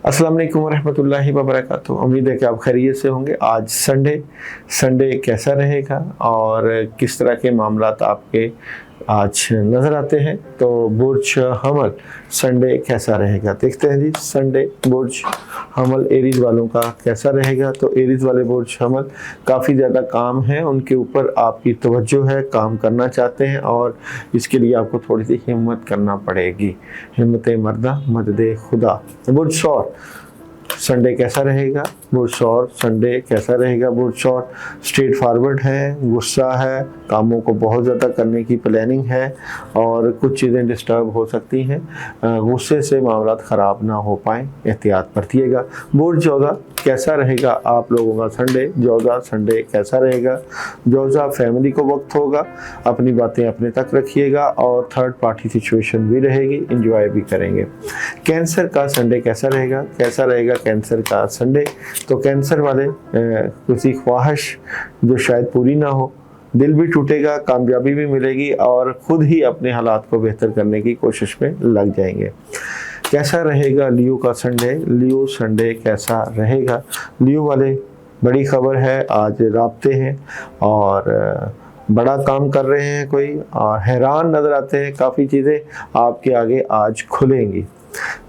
अस्सलाम वालेकुम वरहमतुल्लाहि वबरकातुहू। उम्मीद है कि आप खैरियत से होंगे। आज संडे कैसा रहेगा और किस तरह के मामलात आपके आज नज़र आते हैं। तो बुर्ज हमल संडे कैसा रहेगा देखते हैं जी। संडे बुर्ज हमल एरीज वालों का कैसा रहेगा। तो एरीज वाले बुर्ज हमल काफ़ी ज़्यादा काम है, उनके ऊपर आपकी तवज्जो है, काम करना चाहते हैं और इसके लिए आपको थोड़ी सी हिम्मत करना पड़ेगी। हिम्मत मर्दा मदद खुदा। बुर्ज सौर संडे कैसा रहेगा। बुर्ज सौर संडे कैसा रहेगा। बुर्ज सौर स्ट्रेट फॉरवर्ड है, गुस्सा है, कामों को बहुत ज़्यादा करने की प्लानिंग है और कुछ चीज़ें डिस्टर्ब हो सकती हैं। गुस्से से मामलात ख़राब ना हो पाएँ, एहतियात बरतिएगा। बुर्ज जौज़ा कैसा रहेगा आप लोगों का संडे। जौज़ा संडे कैसा रहेगा। जौज़ा फैमिली को वक्त होगा, अपनी बातें अपने तक रखिएगा और थर्ड पार्टी सिचुएशन भी रहेगी, इंजॉय भी करेंगे। कैंसर का संडे कैसा रहेगा। कैसा रहेगा कैंसर का संडे। तो कैंसर वाले किसी ख्वाहिश जो शायद पूरी ना हो, दिल भी टूटेगा, कामयाबी भी मिलेगी और खुद ही अपने हालात को बेहतर करने की कोशिश में लग जाएंगे। कैसा रहेगा लियो का संडे। लियो संडे कैसा रहेगा। लियो वाले बड़ी खबर है, आज राब्ते हैं और बड़ा काम कर रहे हैं कोई और हैरान नज़र आते हैं। काफ़ी चीज़ें आपके आगे आज खुलेंगी।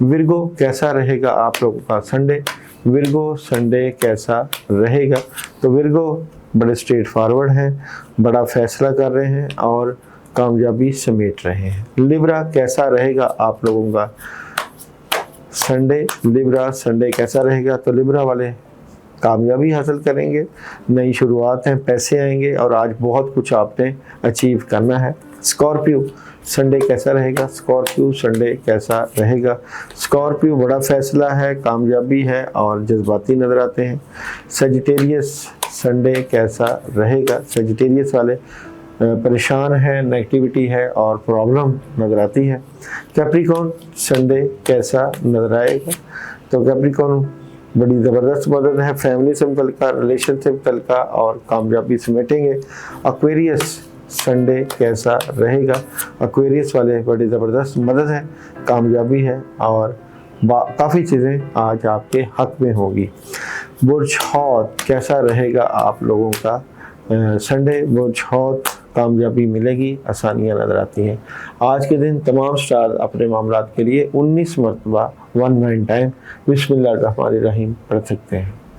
विर्गो कैसा रहेगा आप लोगों का संडे। विर्गो संडे कैसा रहेगा। तो विर्गो बड़े स्ट्रेट फॉरवर्ड हैं, बड़ा फैसला कर रहे हैं और कामयाबी समेट रहे हैं। लिब्रा कैसा रहेगा आप लोगों का संडे। लिब्रा संडे कैसा रहेगा। तो लिब्रा वाले कामयाबी हासिल करेंगे, नई शुरुआत है, पैसे आएंगे और आज बहुत कुछ आपने अचीव करना है। स्कॉर्पियो संडे कैसा रहेगा। स्कॉर्पियो संडे कैसा रहेगा। स्कॉर्पियो बड़ा फैसला है, कामयाबी है और जज्बाती नज़र आते हैं। सजिटेरियस संडे कैसा रहेगा। सजिटेरियस वाले परेशान है, नेगेटिविटी है और प्रॉब्लम नज़र आती है। कैप्रिकॉर्न संडे कैसा नज़र आएगा। तो कैप्रिकॉर्न बड़ी ज़बरदस्त मदद है, फैमिली से मुतल्लिका, रिलेशन से मुतल्लिका और कामयाबी समेटेंगे। एक्वेरियस संडे कैसा रहेगा। एक्वेरियस वाले बड़ी ज़बरदस्त मदद है, कामयाबी है और काफ़ी चीज़ें आज आपके हक में होगी। बुर्ज हौत कैसा रहेगा आप लोगों का संडे। बुर्ज हौत कामयाबी मिलेगी, आसानियाँ नज़र आती हैं। आज के दिन तमाम स्टार अपने मामलात के लिए 19 मरतबा 19 टाइम बिस्मिल्लाहिर्रहमानिर्रहीम पढ़ सकते हैं।